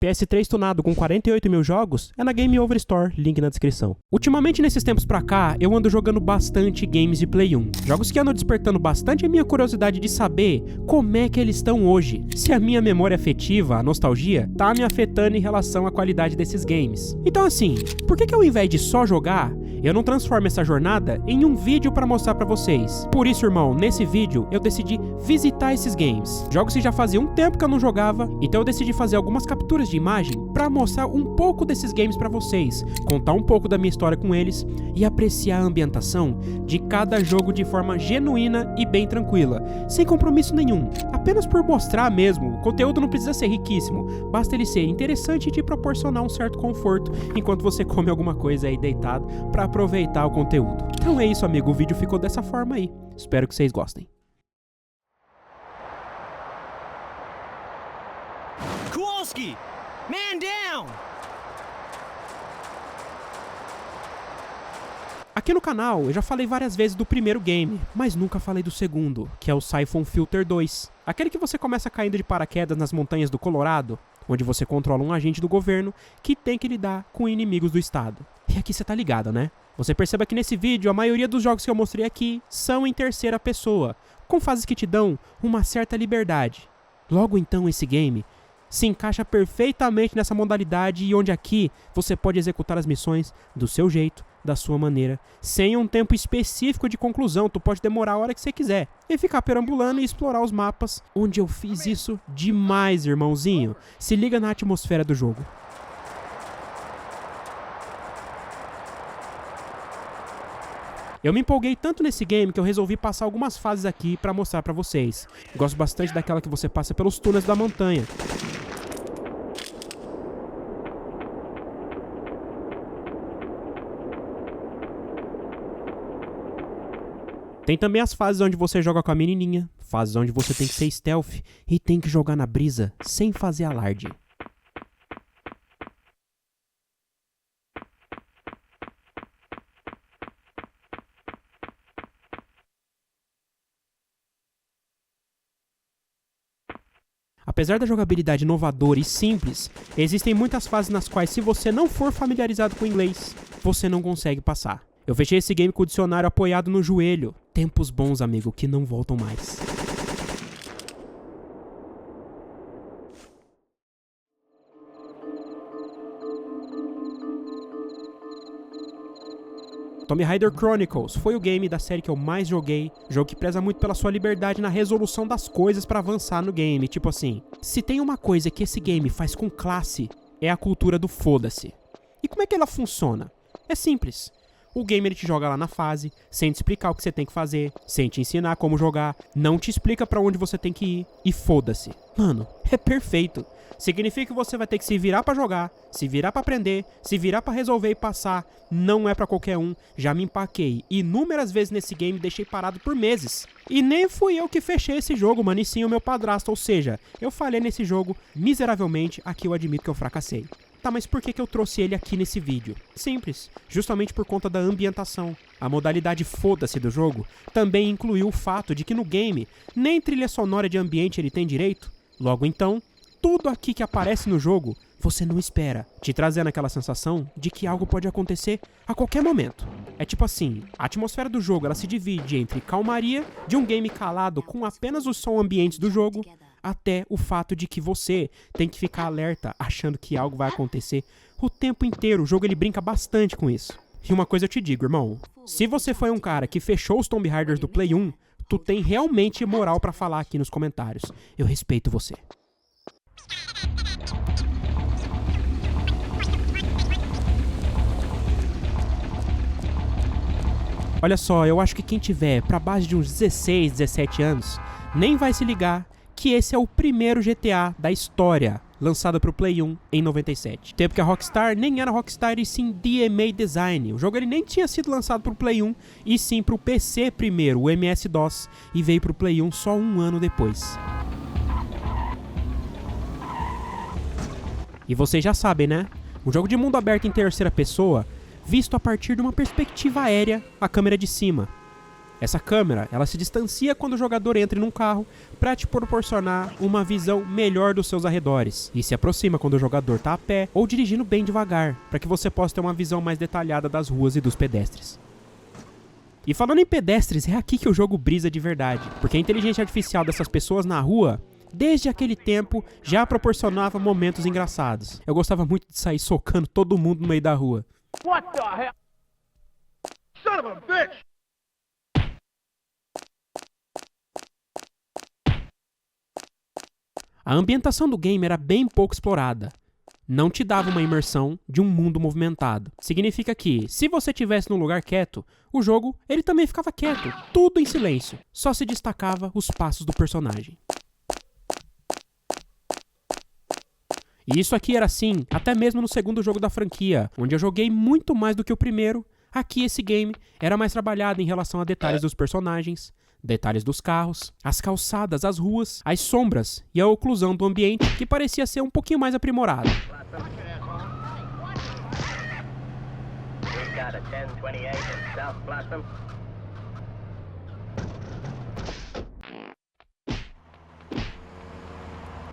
PS3 tunado com 48 mil jogos é na Game Over Store, link na descrição. Ultimamente, nesses tempos pra cá, eu ando jogando bastante games de Play 1. Jogos que andam despertando bastante a minha curiosidade de saber como é que eles estão hoje. Se a minha memória afetiva, a nostalgia, tá me afetando em relação à qualidade desses games. Então assim, por que ao invés de só jogar, eu não transformo essa jornada em um vídeo pra mostrar pra vocês? Por isso, irmão, nesse vídeo eu decidi visitar esses games. Jogos que já fazia um tempo que eu não jogava, então eu decidi fazer algumas capturas de imagem pra mostrar um pouco desses games pra vocês, contar um pouco da minha história com eles e apreciar a ambientação de cada jogo de forma genuína e bem tranquila, sem compromisso nenhum, apenas por mostrar mesmo. O conteúdo não precisa ser riquíssimo, basta ele ser interessante e te proporcionar um certo conforto enquanto você come alguma coisa aí deitado pra aproveitar o conteúdo. Então é isso, amigo, o vídeo ficou dessa forma aí. Espero que vocês gostem. Kowalski! Man down! Aqui no canal eu já falei várias vezes do primeiro game, mas nunca falei do segundo, que é o Siphon Filter 2. Aquele que você começa caindo de paraquedas nas montanhas do Colorado, onde você controla um agente do governo que tem que lidar com inimigos do estado. E aqui você tá ligado, né? Você perceba que nesse vídeo a maioria dos jogos que eu mostrei aqui são em terceira pessoa, com fases que te dão uma certa liberdade. Logo então esse game se encaixa perfeitamente nessa modalidade e onde aqui você pode executar as missões do seu jeito, da sua maneira, sem um tempo específico de conclusão. Tu pode demorar a hora que você quiser e ficar perambulando e explorar os mapas, onde eu fiz isso demais, irmãozinho. Se liga na atmosfera do jogo. Eu me empolguei tanto nesse game que eu resolvi passar algumas fases aqui pra mostrar pra vocês. Gosto bastante daquela que você passa pelos túneis da montanha. Tem também as fases onde você joga com a menininha, fases onde você tem que ser stealth e tem que jogar na brisa sem fazer alarde. Apesar da jogabilidade inovadora e simples, existem muitas fases nas quais, se você não for familiarizado com o inglês, você não consegue passar. Eu fechei esse game com o dicionário apoiado no joelho. Tempos bons, amigo, que não voltam mais. Tomb Raider Chronicles foi o game da série que eu mais joguei, jogo que preza muito pela sua liberdade na resolução das coisas pra avançar no game. Tipo assim, se tem uma coisa que esse game faz com classe, é a cultura do foda-se. E como é que ela funciona? É simples. O game ele te joga lá na fase, sem te explicar o que você tem que fazer, sem te ensinar como jogar, não te explica pra onde você tem que ir e foda-se. Mano, é perfeito. Significa que você vai ter que se virar pra jogar, se virar pra aprender, se virar pra resolver e passar. Não é pra qualquer um. Já me empaquei inúmeras vezes nesse game e deixei parado por meses. E nem fui eu que fechei esse jogo, mano, e sim o meu padrasto. Ou seja, eu falhei nesse jogo miseravelmente, aqui eu admito que eu fracassei. Tá, mas por que eu trouxe ele aqui nesse vídeo? Simples, justamente por conta da ambientação. A modalidade foda-se do jogo também incluiu o fato de que no game nem trilha sonora de ambiente ele tem direito. Logo então, tudo aqui que aparece no jogo você não espera, te trazendo aquela sensação de que algo pode acontecer a qualquer momento. É tipo assim, a atmosfera do jogo ela se divide entre calmaria de um game calado com apenas o som ambiente do jogo, até o fato de que você tem que ficar alerta, achando que algo vai acontecer o tempo inteiro. O jogo ele brinca bastante com isso. E uma coisa eu te digo, irmão, se você foi um cara que fechou os Tomb Raiders do Play 1, tu tem realmente moral pra falar aqui nos comentários. Eu respeito você. Olha só, eu acho que quem tiver pra base de uns 16, 17 anos, nem vai se ligar que esse é o primeiro GTA da história, lançado pro Play 1 em 97. Tempo que a Rockstar nem era Rockstar e sim DMA Design. O jogo ele nem tinha sido lançado pro Play 1 e sim pro PC primeiro, o MS-DOS, e veio pro Play 1 só um ano depois. E vocês já sabem, né? Um jogo de mundo aberto em terceira pessoa, visto a partir de uma perspectiva aérea, a câmera de cima. Essa câmera, ela se distancia quando o jogador entra em um carro para te proporcionar uma visão melhor dos seus arredores e se aproxima quando o jogador está a pé ou dirigindo bem devagar, para que você possa ter uma visão mais detalhada das ruas e dos pedestres. E falando em pedestres, é aqui que o jogo brisa de verdade, porque a inteligência artificial dessas pessoas na rua, desde aquele tempo, já proporcionava momentos engraçados. Eu gostava muito de sair socando todo mundo no meio da rua. What the hell? Son of a bitch! A ambientação do game era bem pouco explorada. Não te dava uma imersão de um mundo movimentado. Significa que, se você estivesse num lugar quieto, o jogo ele também ficava quieto, tudo em silêncio. Só se destacava os passos do personagem. E isso aqui era assim, até mesmo no segundo jogo da franquia, onde eu joguei muito mais do que o primeiro. Aqui esse game era mais trabalhado em relação a detalhes dos personagens, detalhes dos carros, as calçadas, as ruas, as sombras e a oclusão do ambiente, que parecia ser um pouquinho mais aprimorado.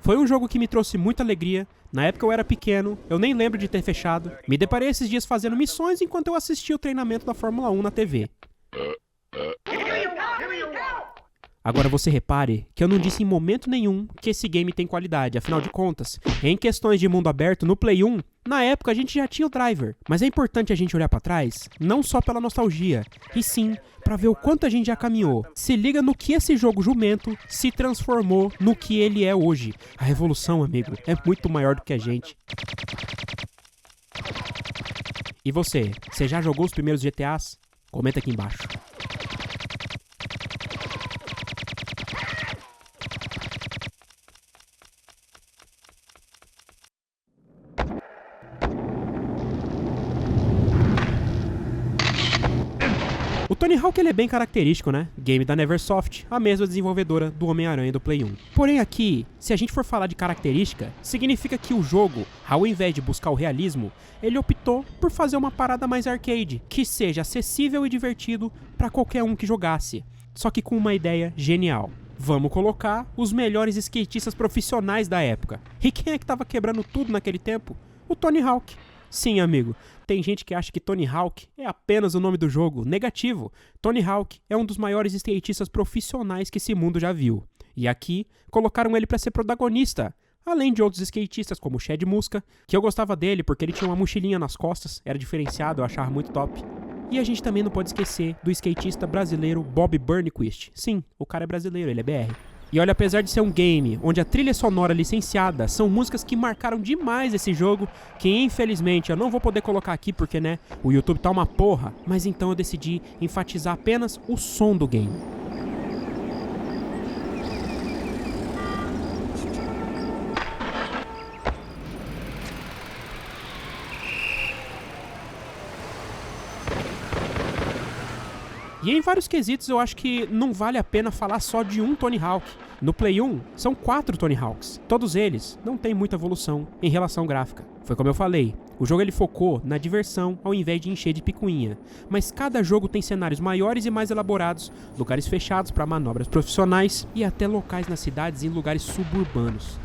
Foi um jogo que me trouxe muita alegria. Na época eu era pequeno, eu nem lembro de ter fechado. Me deparei esses dias fazendo missões enquanto eu assistia o treinamento da Fórmula 1 na TV. Agora você repare que eu não disse em momento nenhum que esse game tem qualidade, afinal de contas, em questões de mundo aberto no Play 1, na época a gente já tinha o driver, mas é importante a gente olhar pra trás, não só pela nostalgia, e sim pra ver o quanto a gente já caminhou. Se liga no que esse jogo jumento se transformou no que ele é hoje. A revolução, amigo, é muito maior do que a gente. E você já jogou os primeiros GTAs? Comenta aqui embaixo. O Tony Hawk ele é bem característico, né? Game da Neversoft, a mesma desenvolvedora do Homem-Aranha do Play 1. Porém aqui, se a gente for falar de característica, significa que o jogo, ao invés de buscar o realismo, ele optou por fazer uma parada mais arcade, que seja acessível e divertido para qualquer um que jogasse, só que com uma ideia genial. Vamos colocar os melhores skatistas profissionais da época. E quem é que tava quebrando tudo naquele tempo? O Tony Hawk. Sim, amigo, tem gente que acha que Tony Hawk é apenas o nome do jogo. Negativo. Tony Hawk é um dos maiores skatistas profissionais que esse mundo já viu. E aqui, colocaram ele para ser protagonista. Além de outros skatistas como o Chad Muska, que eu gostava dele porque ele tinha uma mochilinha nas costas, era diferenciado, eu achava muito top. E a gente também não pode esquecer do skatista brasileiro Bob Burnquist. Sim, o cara é brasileiro, ele é BR. E olha, apesar de ser um game onde a trilha sonora licenciada são músicas que marcaram demais esse jogo, que infelizmente eu não vou poder colocar aqui porque, né, o YouTube tá uma porra, mas então eu decidi enfatizar apenas o som do game. E em vários quesitos eu acho que não vale a pena falar só de um Tony Hawk. No Play 1, são 4 Tony Hawks. Todos eles não têm muita evolução em relação gráfica. Foi como eu falei, o jogo ele focou na diversão ao invés de encher de picuinha. Mas cada jogo tem cenários maiores e mais elaborados, lugares fechados para manobras profissionais e até locais nas cidades e em lugares suburbanos.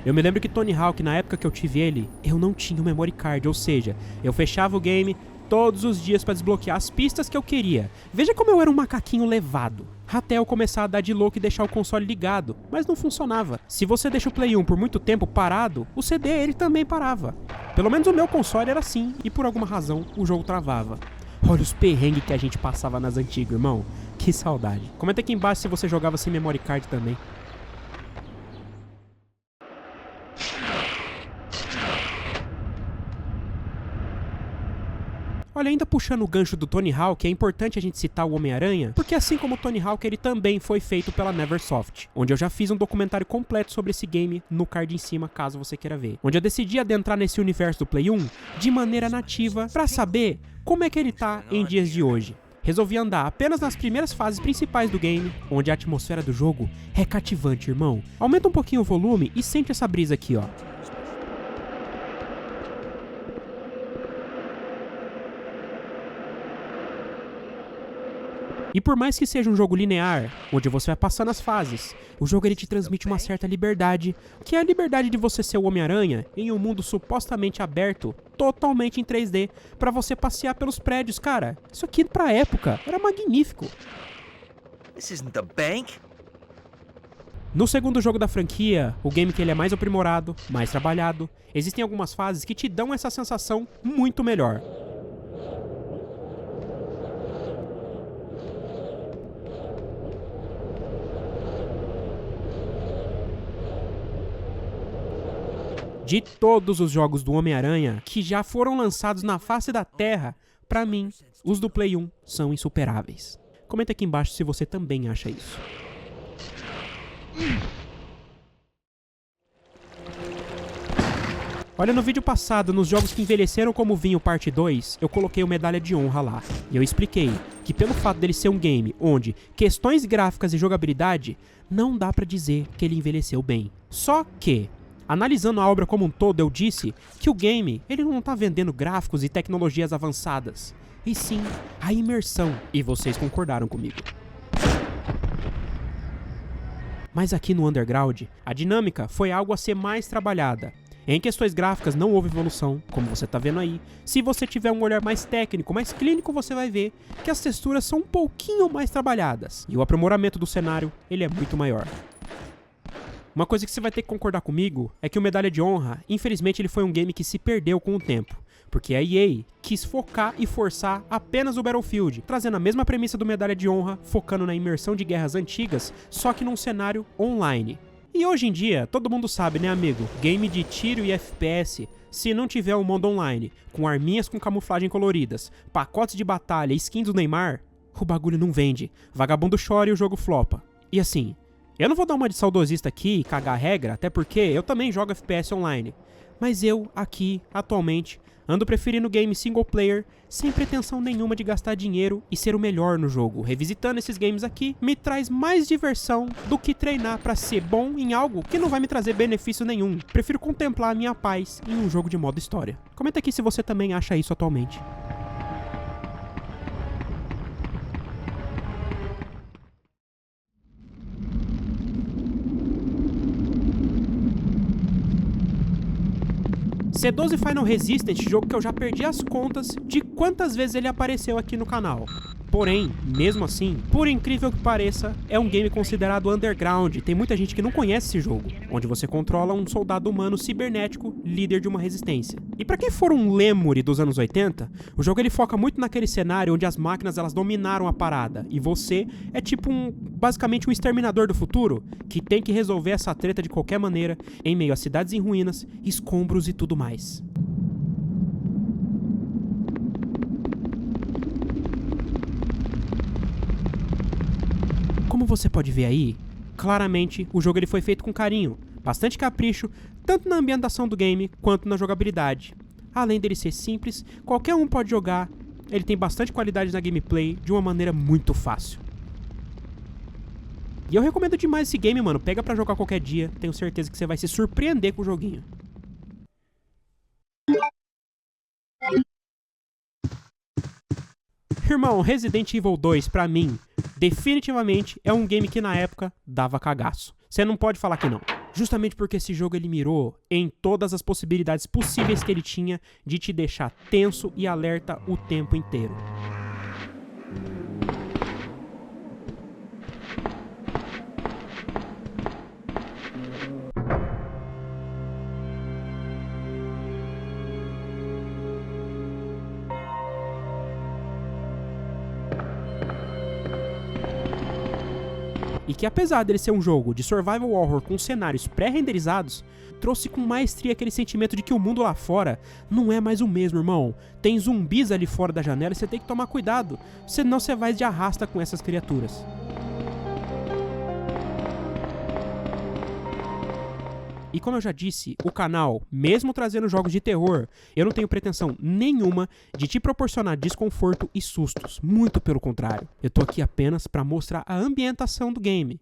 Eu me lembro que Tony Hawk, na época que eu tive ele, eu não tinha o memory card, ou seja, eu fechava o game todos os dias para desbloquear as pistas que eu queria. Veja como eu era um macaquinho levado. Até eu começar a dar de louco e deixar o console ligado, mas não funcionava. Se você deixa o Play 1 por muito tempo parado, o CD ele também parava. Pelo menos o meu console era assim, e por alguma razão o jogo travava. Olha os perrengues que a gente passava nas antigas, irmão. Que saudade. Comenta aqui embaixo se você jogava sem memory card também. Olha, ainda puxando o gancho do Tony Hawk, é importante a gente citar o Homem-Aranha, porque assim como o Tony Hawk, ele também foi feito pela Neversoft, onde eu já fiz um documentário completo sobre esse game no card em cima, caso você queira ver. Onde eu decidi adentrar nesse universo do Play 1 de maneira nativa, pra saber como é que ele tá em dias de hoje. Resolvi andar apenas nas primeiras fases principais do game, onde a atmosfera do jogo é cativante, irmão. Aumenta um pouquinho o volume e sente essa brisa aqui, ó. E por mais que seja um jogo linear, onde você vai passando as fases, o jogo ele te transmite uma certa liberdade, que é a liberdade de você ser o Homem-Aranha em um mundo supostamente aberto, totalmente em 3D, pra você passear pelos prédios, cara. Isso aqui pra época era magnífico. This isn't the bank. No segundo jogo da franquia, o game que ele é mais aprimorado, mais trabalhado, existem algumas fases que te dão essa sensação muito melhor. De todos os jogos do Homem-Aranha que já foram lançados na face da Terra, pra mim, os do Play 1 são insuperáveis. Comenta aqui embaixo se você também acha isso. Olha, no vídeo passado, nos jogos que envelheceram como vinho parte 2, eu coloquei o Medalha de Honra lá. E eu expliquei que pelo fato dele ser um game onde questões gráficas e jogabilidade, não dá pra dizer que ele envelheceu bem. Só que, analisando a obra como um todo, eu disse que o game, ele não tá vendendo gráficos e tecnologias avançadas, e sim a imersão. E vocês concordaram comigo. Mas aqui no Underground, a dinâmica foi algo a ser mais trabalhada. Em questões gráficas não houve evolução, como você tá vendo aí. Se você tiver um olhar mais técnico, mais clínico, você vai ver que as texturas são um pouquinho mais trabalhadas. E o aprimoramento do cenário, ele é muito maior. Uma coisa que você vai ter que concordar comigo é que o Medalha de Honra, infelizmente ele foi um game que se perdeu com o tempo. Porque a EA quis focar e forçar apenas o Battlefield, trazendo a mesma premissa do Medalha de Honra, focando na imersão de guerras antigas, só que num cenário online. E hoje em dia, todo mundo sabe, né, amigo? Game de tiro e FPS, se não tiver um modo online, com arminhas com camuflagem coloridas, pacotes de batalha e skins do Neymar, o bagulho não vende. Vagabundo chora e o jogo flopa. E assim, eu não vou dar uma de saudosista aqui e cagar a regra, até porque eu também jogo FPS online. Mas eu, aqui, atualmente, ando preferindo game single player, sem pretensão nenhuma de gastar dinheiro e ser o melhor no jogo. Revisitando esses games aqui, me traz mais diversão do que treinar pra ser bom em algo que não vai me trazer benefício nenhum. Prefiro contemplar a minha paz em um jogo de modo história. Comenta aqui se você também acha isso atualmente. C12 Final Resistance, jogo que eu já perdi as contas de quantas vezes ele apareceu aqui no canal. Porém, mesmo assim, por incrível que pareça, é um game considerado underground. Tem muita gente que não conhece esse jogo, onde você controla um soldado humano cibernético, líder de uma resistência. E pra quem for um lêmure dos anos 80, o jogo ele foca muito naquele cenário onde as máquinas elas dominaram a parada, e você é tipo basicamente um exterminador do futuro, que tem que resolver essa treta de qualquer maneira, em meio a cidades em ruínas, escombros e tudo mais. Como você pode ver aí, claramente o jogo ele foi feito com carinho, bastante capricho, tanto na ambientação do game quanto na jogabilidade. Além dele ser simples, qualquer um pode jogar, ele tem bastante qualidade na gameplay de uma maneira muito fácil. E eu recomendo demais esse game, mano, pega pra jogar qualquer dia, tenho certeza que você vai se surpreender com o joguinho. Irmão, Resident Evil 2, pra mim, definitivamente é um game que na época dava cagaço. Você não pode falar que não. Justamente porque esse jogo ele mirou em todas as possibilidades possíveis que ele tinha de te deixar tenso e alerta o tempo inteiro. E que apesar dele ser um jogo de survival horror com cenários pré-renderizados, trouxe com maestria aquele sentimento de que o mundo lá fora não é mais o mesmo, irmão. Tem zumbis ali fora da janela e você tem que tomar cuidado, senão você vai de arrasta com essas criaturas. E como eu já disse, o canal, mesmo trazendo jogos de terror, eu não tenho pretensão nenhuma de te proporcionar desconforto e sustos. Muito pelo contrário. Eu tô aqui apenas para mostrar a ambientação do game.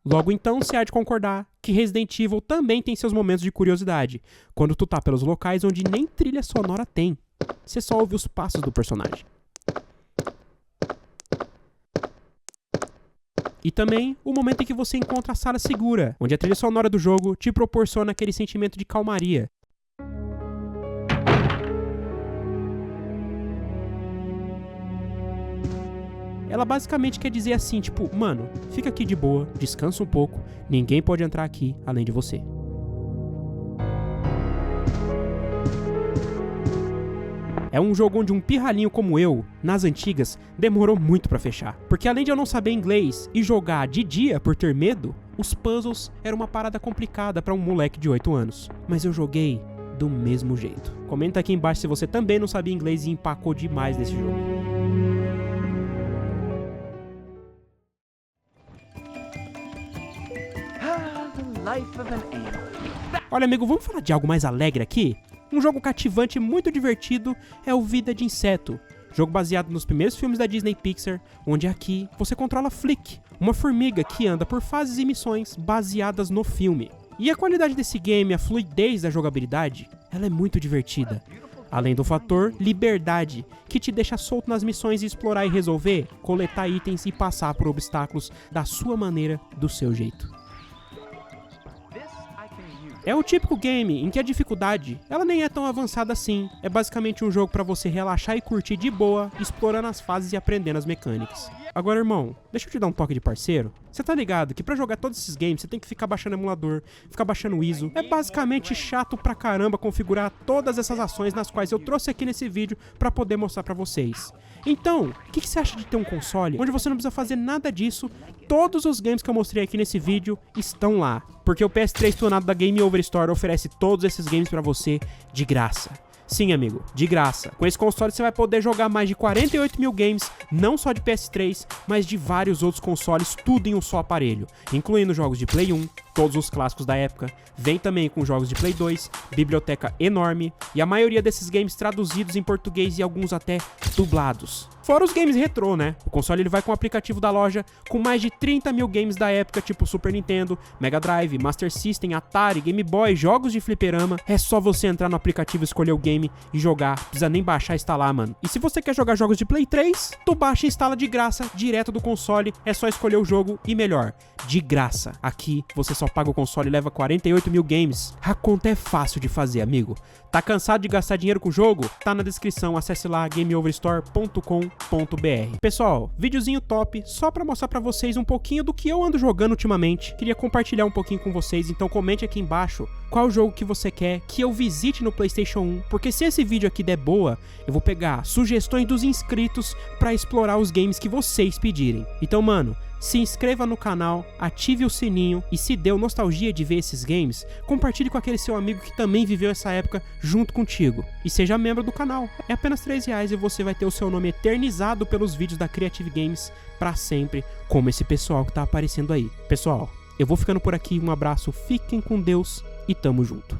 Logo então, você há de concordar que Resident Evil também tem seus momentos de curiosidade, quando tu tá pelos locais onde nem trilha sonora tem. Você só ouve os passos do personagem. E também o momento em que você encontra a sala segura, onde a trilha sonora do jogo te proporciona aquele sentimento de calmaria. Ela basicamente quer dizer assim, tipo, mano, fica aqui de boa, descansa um pouco, ninguém pode entrar aqui além de você. É um jogo onde um pirralhinho como eu, nas antigas, demorou muito pra fechar. Porque além de eu não saber inglês e jogar de dia por ter medo, os puzzles eram uma parada complicada pra um moleque de 8 anos. Mas eu joguei do mesmo jeito. Comenta aqui embaixo se você também não sabia inglês e empacou demais nesse jogo. Life of an ant. Olha, amigo, vamos falar de algo mais alegre aqui? Um jogo cativante e muito divertido é o Vida de Inseto. Jogo baseado nos primeiros filmes da Disney Pixar, onde aqui você controla Flick, uma formiga que anda por fases e missões baseadas no filme. E a qualidade desse game, a fluidez da jogabilidade, ela é muito divertida. Além do fator liberdade, que te deixa solto nas missões e explorar e resolver, coletar itens e passar por obstáculos da sua maneira, do seu jeito. É o típico game em que a dificuldade, ela nem é tão avançada assim. É basicamente um jogo pra você relaxar e curtir de boa, explorando as fases e aprendendo as mecânicas. Agora, irmão, deixa eu te dar um toque de parceiro. Você tá ligado que pra jogar todos esses games você tem que ficar baixando emulador, ficar baixando o ISO. É basicamente chato pra caramba configurar todas essas ações nas quais eu trouxe aqui nesse vídeo pra poder mostrar pra vocês. Então, o que você acha de ter um console onde você não precisa fazer nada disso? Todos os games que eu mostrei aqui nesse vídeo estão lá. Porque o PS3 tunado da Game Over Store oferece todos esses games pra você de graça. Sim, amigo, de graça. Com esse console você vai poder jogar mais de 48 mil games, não só de PS3, mas de vários outros consoles, tudo em um só aparelho, incluindo jogos de Play 1, todos os clássicos da época, vem também com jogos de Play 2, biblioteca enorme, e a maioria desses games traduzidos em português e alguns até dublados. Fora os games retrô, né? O console ele vai com o aplicativo da loja com mais de 30 mil games da época, tipo Super Nintendo, Mega Drive, Master System, Atari, Game Boy, jogos de fliperama. É só você entrar no aplicativo, escolher o game e jogar. Não precisa nem baixar e instalar, mano. E se você quer jogar jogos de Play 3, tu baixa e instala de graça, direto do console. É só escolher o jogo e melhor, de graça. Aqui você só paga o console e leva 48 mil games. A conta é fácil de fazer, amigo. Tá cansado de gastar dinheiro com o jogo? Tá na descrição, acesse lá gameoverstore.com.br. Pessoal, videozinho top, só pra mostrar pra vocês um pouquinho do que eu ando jogando ultimamente. Queria compartilhar um pouquinho com vocês, então comente aqui embaixo qual jogo que você quer que eu visite no PlayStation 1, porque se esse vídeo aqui der boa, eu vou pegar sugestões dos inscritos pra explorar os games que vocês pedirem. Então, mano, se inscreva no canal, ative o sininho e se deu nostalgia de ver esses games, compartilhe com aquele seu amigo que também viveu essa época junto contigo. E seja membro do canal. É apenas R$3 e você vai ter o seu nome eternizado pelos vídeos da Creative Games pra sempre, como esse pessoal que tá aparecendo aí. Pessoal, eu vou ficando por aqui, um abraço, fiquem com Deus e tamo junto.